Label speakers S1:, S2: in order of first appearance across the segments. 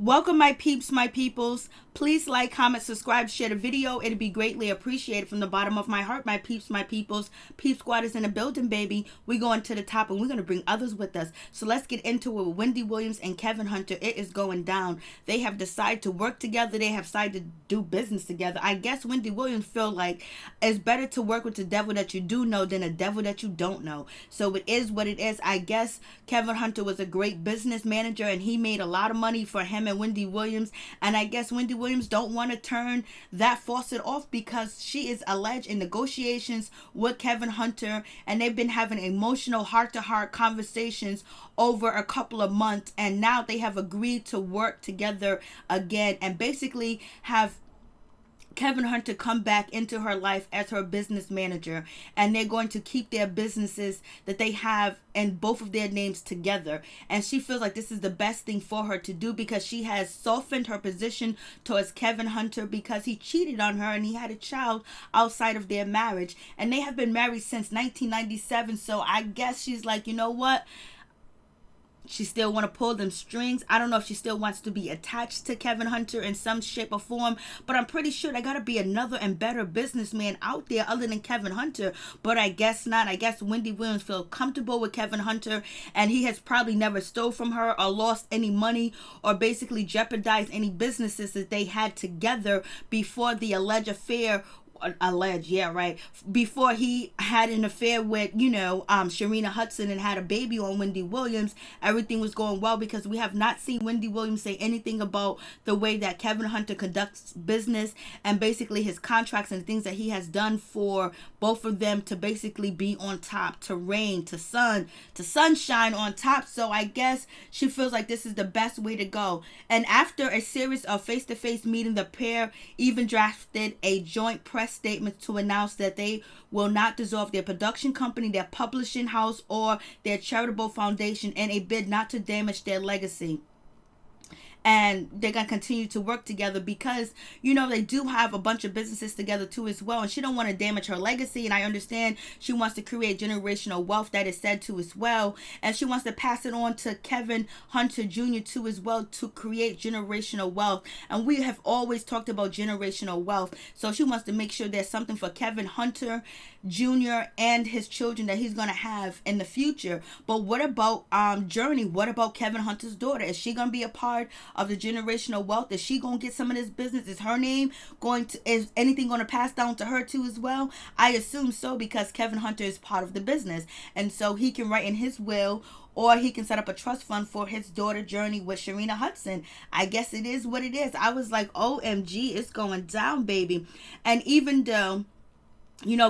S1: Welcome, my peeps, my peoples. Please like, comment, subscribe, share the video. It'd be greatly appreciated from the bottom of my heart, my peeps, my peoples. Peep Squad is in the building, baby. We're going to the top and we're going to bring others with us. So let's get into it with Wendy Williams and Kevin Hunter. It is going down. They have decided to work together. They have decided to do business together. I guess Wendy Williams feel like it's better to work with the devil that you do know than a devil that you don't know. So it is what it is. I guess Kevin Hunter was a great business manager and he made a lot of money for him and Wendy Williams, and I guess Wendy Williams don't want to turn that faucet off because she is alleged in negotiations with Kevin Hunter, and they've been having emotional heart-to-heart conversations over a couple of months, and now they have agreed to work together again and basically have Kevin Hunter come back into her life as her business manager, and they're going to keep their businesses that they have and both of their names together. And she feels like this is the best thing for her to do because she has softened her position towards Kevin Hunter because he cheated on her and he had a child outside of their marriage, and they have been married since 1997. So I guess she's like, you know what, she still want to pull them strings. I don't know if she still wants to be attached to Kevin Hunter in some shape or form, but I'm pretty sure there got to be another and better businessman out there other than Kevin Hunter. But I guess not. I guess Wendy Williams feels comfortable with Kevin Hunter, and he has probably never stole from her or lost any money or basically jeopardized any businesses that they had together before the alleged affair. Before he had an affair with, Sharina Hudson and had a baby on Wendy Williams, everything was going well because we have not seen Wendy Williams say anything about the way that Kevin Hunter conducts business and basically his contracts and things that he has done for both of them to basically be on top, to reign, to sunshine on top. So I guess she feels like this is the best way to go. And after a series of face-to-face meetings, the pair even drafted a joint press statement to announce that they will not dissolve their production company, their publishing house, or their charitable foundation in a bid not to damage their legacy. And they're going to continue to work together because, they do have a bunch of businesses together too as well. And she don't want to damage her legacy. And I understand she wants to create generational wealth, that is said to as well. And she wants to pass it on to Kevin Hunter Jr. too as well to create generational wealth. And we have always talked about generational wealth. So she wants to make sure there's something for Kevin Hunter Jr. and his children that he's going to have in the future. But what about Journey? What about Kevin Hunter's daughter? Is she going to be a part of the generational wealth? Is she going to get some of this business? Is her name is anything going to pass down to her too as well? I assume so because Kevin Hunter is part of the business, and so he can write in his will or he can set up a trust fund for his daughter Journey with Sharina Hudson. I guess it is what it is. I was like, OMG, it's going down, baby. And even though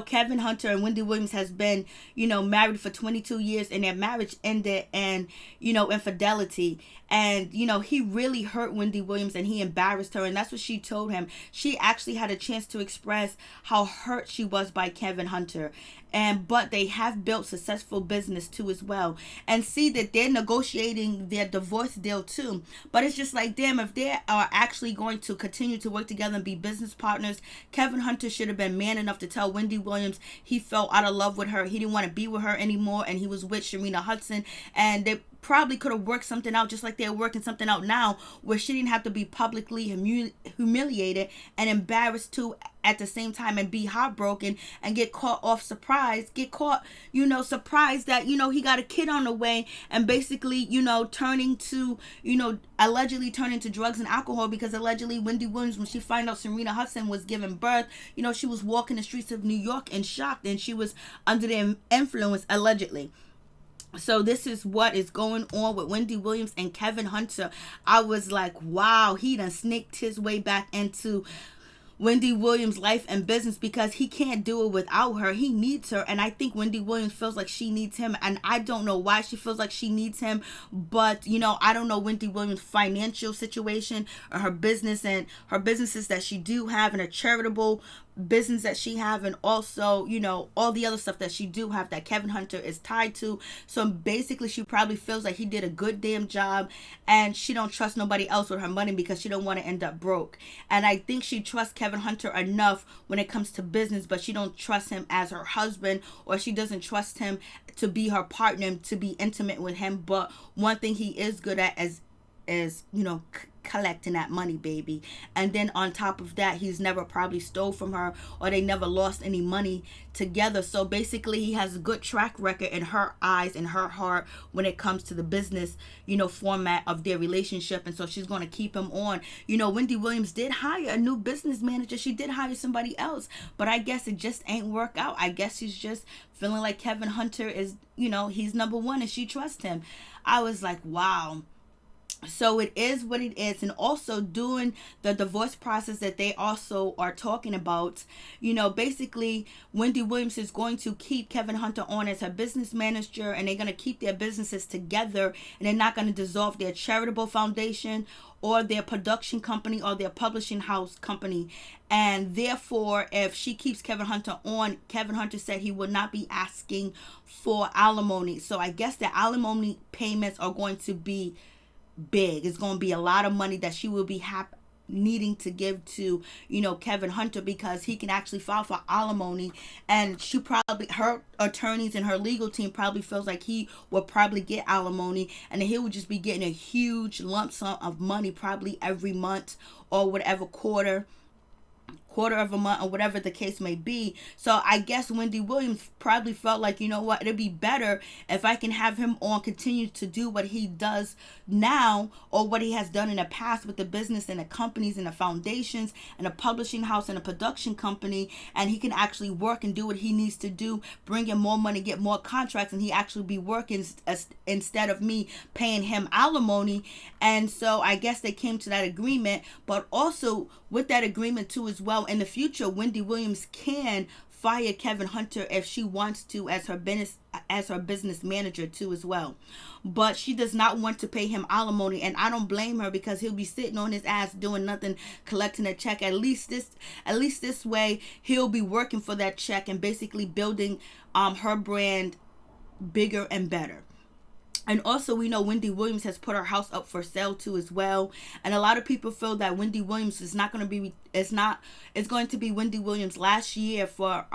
S1: Kevin Hunter and Wendy Williams has been, married for 22 years and their marriage ended and, infidelity. And, he really hurt Wendy Williams and he embarrassed her. And that's what she told him. She actually had a chance to express how hurt she was by Kevin Hunter. But they have built successful business too as well. And see that they're negotiating their divorce deal too. But it's just like, damn, if they are actually going to continue to work together and be business partners, Kevin Hunter should have been man enough to tell Wendy Williams he fell out of love with her. He didn't want to be with her anymore. And he was with Sharina Hudson. And they probably could have worked something out just like they're working something out now where she didn't have to be publicly humiliated and embarrassed too at the same time and be heartbroken and get caught surprised that he got a kid on the way and basically allegedly turning to drugs and alcohol because allegedly Wendy Williams, when she found out Sharina Hudson was giving birth, she was walking the streets of New York and shocked and she was under the influence allegedly. So this is what is going on with Wendy Williams and Kevin Hunter. I was like, wow, he done sneaked his way back into Wendy Williams' life and business because he can't do it without her. He needs her, and I think Wendy Williams feels like she needs him, and I don't know why she feels like she needs him, but I don't know Wendy Williams' financial situation or her business and her businesses that she do have and her charitable business that she have, and also all the other stuff that she do have that Kevin Hunter is tied to. So basically she probably feels like he did a good damn job and she don't trust nobody else with her money because she don't want to end up broke. And I think she trusts Kevin Hunter enough when it comes to business, but she don't trust him as her husband, or she doesn't trust him to be her partner, to be intimate with him. But one thing he is good at is collecting that money, baby. And then on top of that, he's never probably stole from her, or they never lost any money together. So basically, he has a good track record in her eyes, in her heart, when it comes to the business, format of their relationship. And so she's going to keep him on. Wendy Williams did hire a new business manager. She did hire somebody else, but I guess it just ain't work out. I guess she's just feeling like Kevin Hunter is, he's number one and she trusts him. I was like, wow. So it is what it is. And also during the divorce process that they also are talking about, basically Wendy Williams is going to keep Kevin Hunter on as her business manager, and they're going to keep their businesses together, and they're not going to dissolve their charitable foundation or their production company or their publishing house company. And therefore, if she keeps Kevin Hunter on, Kevin Hunter said he will not be asking for alimony. So I guess the alimony payments are going to be big. It's going to be a lot of money that she will be needing to give to Kevin Hunter, because he can actually file for alimony, and her attorneys and her legal team probably feels like he will probably get alimony, and then he would just be getting a huge lump sum of money probably every month or whatever, quarter of a month, or whatever the case may be. So I guess Wendy Williams probably felt like, it'd be better if I can have him on, continue to do what he does now, or what he has done in the past with the business and the companies and the foundations and the publishing house and the production company, and he can actually work and do what he needs to do, bring in more money, get more contracts, and he actually be working instead of me paying him alimony. And so I guess they came to that agreement. But also with that agreement too as well, in the future, Wendy Williams can fire Kevin Hunter if she wants to as her business manager too as well. But she does not want to pay him alimony, and I don't blame her, because he'll be sitting on his ass doing nothing, collecting a check. At least this way he'll be working for that check and basically building her brand bigger and better. And also, we know Wendy Williams has put her house up for sale too as well. And a lot of people feel that Wendy Williams is not going to be, it's going to be Wendy Williams' last year for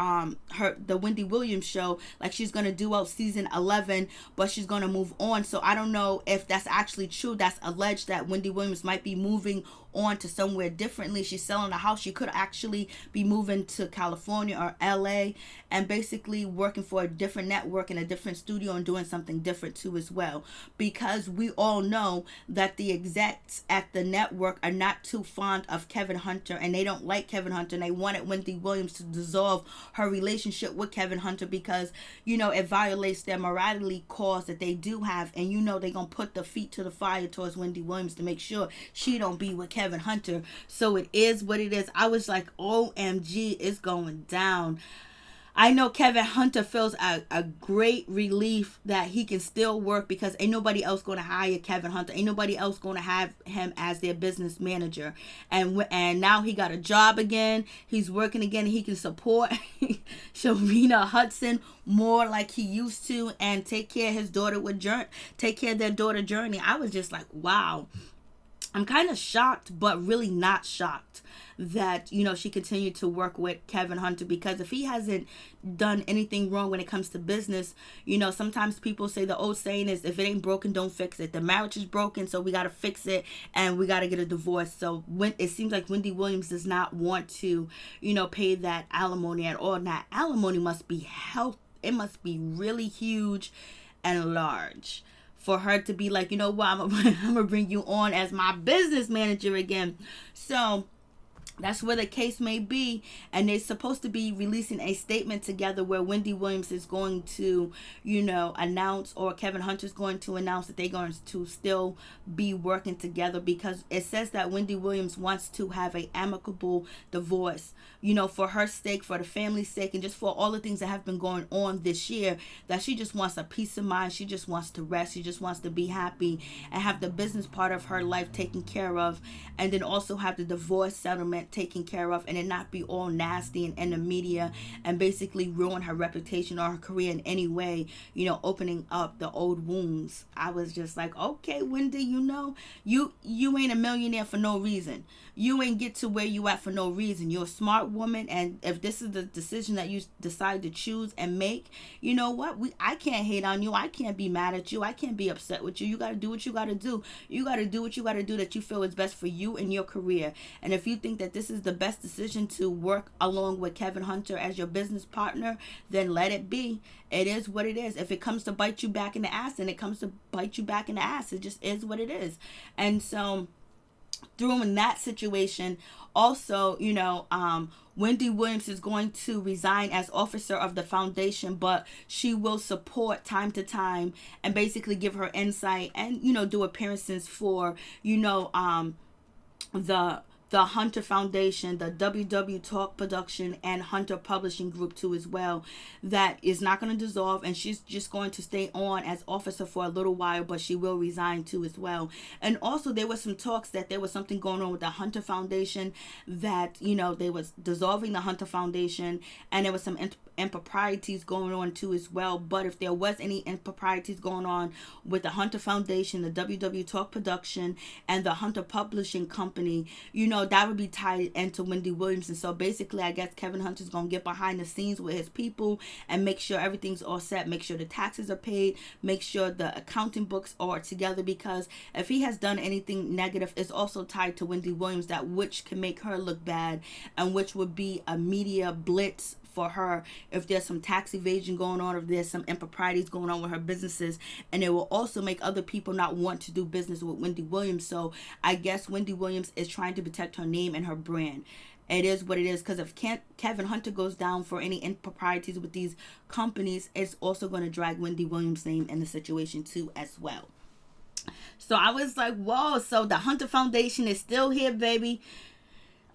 S1: the Wendy Williams show. Like, she's going to do out season 11, but she's going to move on. So I don't know if that's actually true. That's alleged that Wendy Williams might be moving on to somewhere differently. She's selling a house. She could actually be moving to California or LA and basically working for a different network and a different studio and doing something different too as well. Because we all know that the execs at the network are not too fond of Kevin Hunter, and they don't like Kevin Hunter, and they wanted Wendy Williams to dissolve her relationship with Kevin Hunter because, it violates their morality cause that they do have, and they're going to put the feet to the fire towards Wendy Williams to make sure she don't be with Kevin Hunter. So it is what it is. I was like, OMG, it's going down. I know Kevin Hunter feels a great relief that he can still work, because ain't nobody else going to hire Kevin Hunter. Ain't nobody else going to have him as their business manager. And now he got a job again. He's working again. He can support Sharina Hudson more like he used to, and take care of his daughter take care of their daughter Journey. I was just like, wow. I'm kind of shocked, but really not shocked that, she continued to work with Kevin Hunter, because if he hasn't done anything wrong when it comes to business, sometimes people say the old saying is, if it ain't broken, don't fix it. The marriage is broken, so we got to fix it, and we got to get a divorce. So when it seems like Wendy Williams does not want to, pay that alimony at all. Now, alimony must be it must be really huge and large for her to be like, I'm gonna bring you on as my business manager again. So that's where the case may be, and they're supposed to be releasing a statement together where Wendy Williams is going to, announce, or Kevin Hunter is going to announce that they're going to still be working together, because it says that Wendy Williams wants to have an amicable divorce, for her sake, for the family's sake, and just for all the things that have been going on this year, that she just wants a peace of mind. She just wants to rest. She just wants to be happy and have the business part of her life taken care of, and then also have the divorce settlement settlement taken care of, and it not be all nasty and in the media and basically ruin her reputation or her career in any way, opening up the old wounds. I was just like, okay, Wendy, you ain't a millionaire for no reason. You ain't get to where you at for no reason. You're a smart woman, and if this is the decision that you decide to choose and make, you know what? I can't hate on you. I can't be mad at you. I can't be upset with you. You got to do what you got to do. You got to do what you got to do that you feel is best for you and your career. And if you think that this is the best decision to work along with Kevin Hunter as your business partner, then let it be. It is what it is. If it comes to bite you back in the ass, then it comes to bite you back in the ass. It just is what it is. And so through in that situation, also, Wendy Williams is going to resign as officer of the foundation, but she will support time to time and basically give her insight and, do appearances for, the Hunter Foundation, the WW Talk Production, and Hunter Publishing Group too as well. That is not going to dissolve, and she's just going to stay on as officer for a little while, but she will resign too as well. And also there was some talks that there was something going on with the Hunter Foundation, that, they was dissolving the Hunter Foundation, and there was some improprieties going on too as well. But if there was any improprieties going on with the Hunter Foundation, the WW Talk Production, and the Hunter Publishing Company, that would be tied into Wendy Williams. And so basically, I guess Kevin Hunter's gonna get behind the scenes with his people and make sure everything's all set, make sure the taxes are paid, make sure the accounting books are together, because if he has done anything negative, it's also tied to Wendy Williams, that which can make her look bad, and which would be a media blitz for her if there's some tax evasion going on, or if there's some improprieties going on with her businesses. And it will also make other people not want to do business with Wendy Williams. So I guess Wendy Williams is trying to protect her name and her brand. It is what it is, because if Kevin Hunter goes down for any improprieties with these companies, it's also going to drag Wendy Williams' name in the situation too as well. So I was like, whoa, so the Hunter Foundation is still here, baby.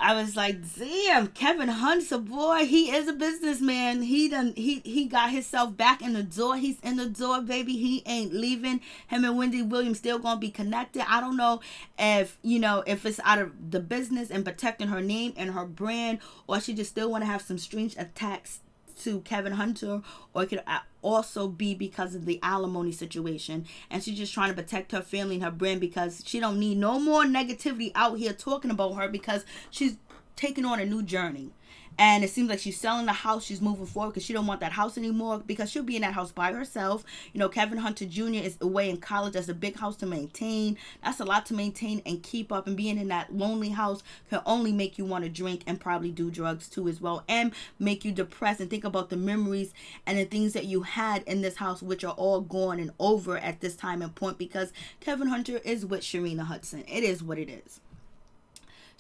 S1: I was like, damn, Kevin Hunter, boy, he is a businessman. He got himself back in the door. He's in the door, baby. He ain't leaving. Him and Wendy Williams still gonna be connected. I don't know if, if it's out of the business and protecting her name and her brand, or she just still want to have some strings attached to Kevin Hunter, or it could also be because of the alimony situation, and she's just trying to protect her family and her brand, because she don't need no more negativity out here talking about her, because she's taking on a new journey. And it seems like she's selling the house. She's moving forward because she don't want that house anymore, because she'll be in that house by herself. Kevin Hunter Jr. is away in college. That's a big house to maintain. That's a lot to maintain and keep up. And being in that lonely house can only make you want to drink and probably do drugs too as well, and make you depressed and think about the memories and the things that you had in this house, which are all gone and over at this time and point, because Kevin Hunter is with Sharina Hudson. It is what it is.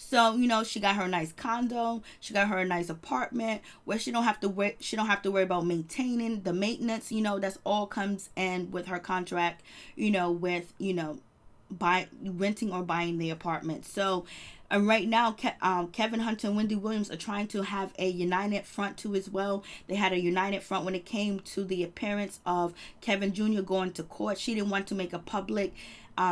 S1: So, she got her a nice condo. She got her a nice apartment where she don't have to worry about maintaining the maintenance. That's all comes in with her contract, with, renting or buying the apartment. So, right now, Kevin Hunter and Wendy Williams are trying to have a united front too as well. They had a united front when it came to the appearance of Kevin Jr. going to court. She didn't want to make a public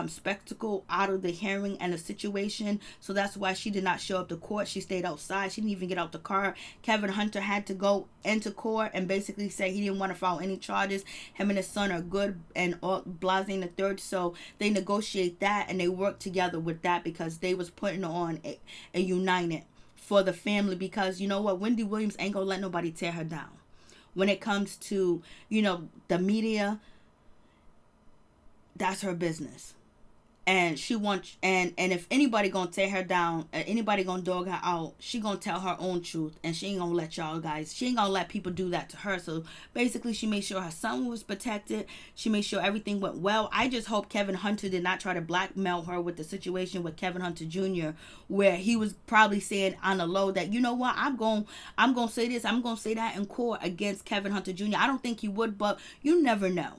S1: spectacle out of the hearing and the situation, so that's why she did not show up to court. She stayed outside. She didn't even get out the car. Kevin Hunter had to go into court and basically say he didn't want to file any charges. Him and his son are good and blase the third, so they negotiate that and they work together with that, because they was putting on a united for the family, because you know what, Wendy Williams ain't gonna let nobody tear her down when it comes to the media. That's her business. And she wants, and if anybody gonna tear her down, anybody gonna dog her out, she gonna tell her own truth, and she ain't gonna let she ain't gonna let people do that to her. So basically, she made sure her son was protected. She made sure everything went well. I just hope Kevin Hunter did not try to blackmail her with the situation with Kevin Hunter Jr., where he was probably saying on the low that, I'm gonna say this, I'm gonna say that in court against Kevin Hunter Jr. I don't think he would, but you never know.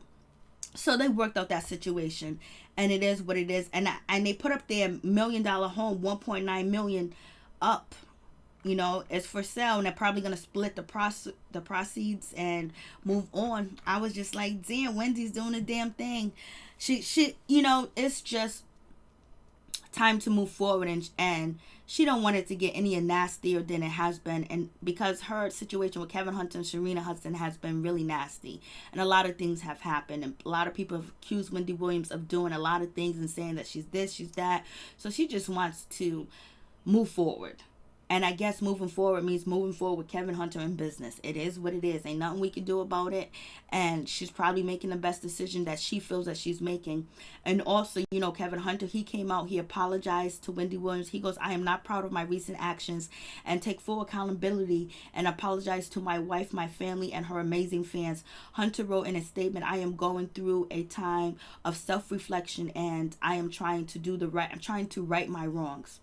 S1: So they worked out that situation, and it is what it is. And they put up their $1 million home, 1.9 million up. It's for sale, and they're probably gonna split the proceeds and move on. I was just like, damn, Wendy's doing a damn thing. She it's just time to move forward, and she don't want it to get any nastier than it has been, and because her situation with Kevin Hunter and Sharina Hudson has been really nasty, and a lot of things have happened, and a lot of people have accused Wendy Williams of doing a lot of things and saying that she's this, she's that. So she just wants to move forward. And I guess moving forward means moving forward with Kevin Hunter in business. It is what it is. Ain't nothing we can do about it. And she's probably making the best decision that she feels that she's making. And also, Kevin Hunter, he came out, he apologized to Wendy Williams. He goes, I am not proud of my recent actions and take full accountability and apologize to my wife, my family, and her amazing fans. Hunter wrote in a statement, I am going through a time of self-reflection and I am trying to I'm trying to right my wrongs.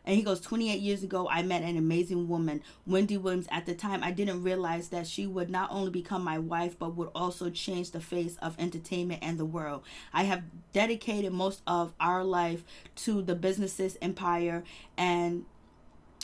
S1: And he goes, 28 years ago, I met an amazing woman, Wendy Williams. At the time, I didn't realize that she would not only become my wife, but would also change the face of entertainment and the world. I have dedicated most of our life to the business's empire, and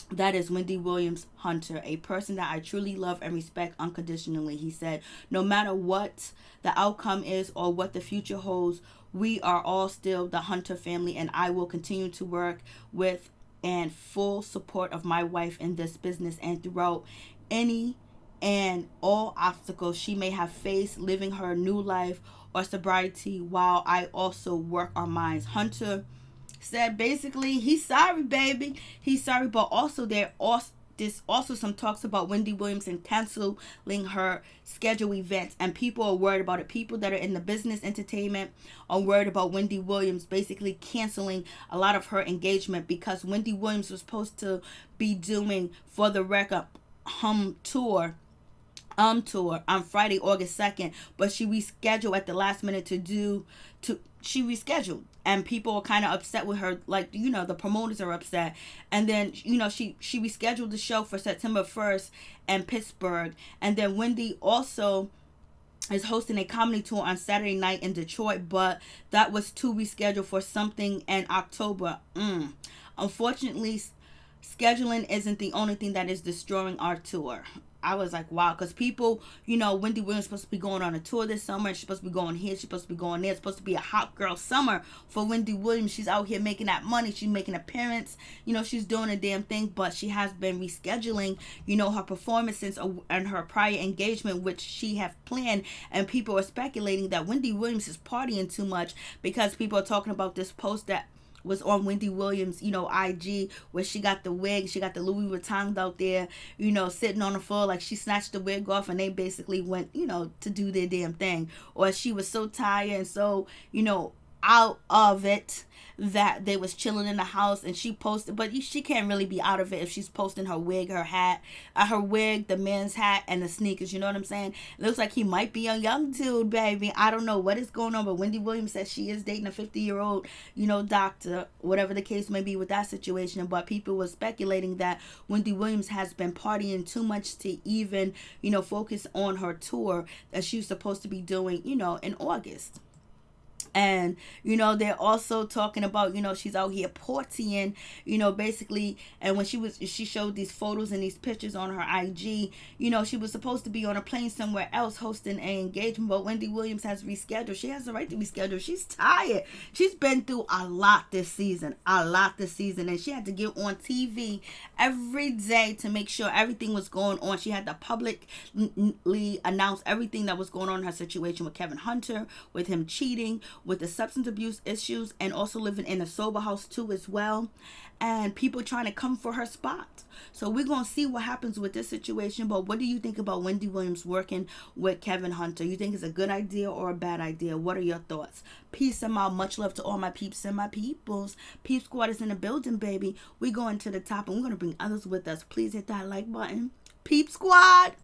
S1: that is Wendy Williams Hunter, a person that I truly love and respect unconditionally. He said, no matter what the outcome is or what the future holds, we are all still the Hunter family, and I will continue to work with and full support of my wife in this business and throughout any and all obstacles she may have faced living her new life or sobriety while I also work our minds. Hunter said basically he's sorry, baby. He's sorry, but also there's also some talks about Wendy Williams and canceling her scheduled events, and people are worried about it. People that are in the business entertainment are worried about Wendy Williams basically canceling a lot of her engagement, because Wendy Williams was supposed to be doing For the Record tour on Friday, August 2nd, but she rescheduled at the last minute she rescheduled, and people are kind of upset with her, like, the promoters are upset. And then, she rescheduled the show for September 1st in Pittsburgh. And then Wendy also is hosting a comedy tour on Saturday night in Detroit, but that was to reschedule for something in October. Unfortunately, scheduling isn't the only thing that is destroying our tour. I was like, wow, because people, Wendy Williams is supposed to be going on a tour this summer, and she's supposed to be going here, she's supposed to be going there. It's supposed to be a hot girl summer for Wendy Williams. She's out here making that money. She's making appearance. She's doing a damn thing, but she has been rescheduling, her performances and her prior engagement, which she have planned. And people are speculating that Wendy Williams is partying too much, because people are talking about this post that was on Wendy Williams, IG, where she got the wig, she got the Louis Vuitton out there, sitting on the floor, like she snatched the wig off and they basically went, to do their damn thing. Or she was so tired and so, out of it that they was chilling in the house, and she posted, but she can't really be out of it if she's posting her wig, her hat, the men's hat, and the sneakers. You know what I'm saying? It looks like he might be a young dude, baby. I don't know what is going on, but Wendy Williams says she is dating a 50-year-old, doctor, whatever the case may be with that situation. But people were speculating that Wendy Williams has been partying too much to even, focus on her tour that she was supposed to be doing, in August. And, they're also talking about, she's out here partying, basically. And when she showed these photos and these pictures on her IG, she was supposed to be on a plane somewhere else hosting an engagement, but Wendy Williams has rescheduled. She has the right to reschedule. She's tired. She's been through a lot this season. And she had to get on TV every day to make sure everything was going on. She had to publicly announce everything that was going on in her situation with Kevin Hunter, with him cheating, with the substance abuse issues, and also living in a sober house too as well, and people trying to come for her spot. So we're going to see what happens with this situation. But what do you think about Wendy Williams working with Kevin Hunter? You think it's a good idea or a bad idea? What are your thoughts? Peace and much love to all my peeps and my peoples. Peep Squad is in the building, baby. We're going to the top, and we're going to bring others with us. Please hit that like button. Peep Squad.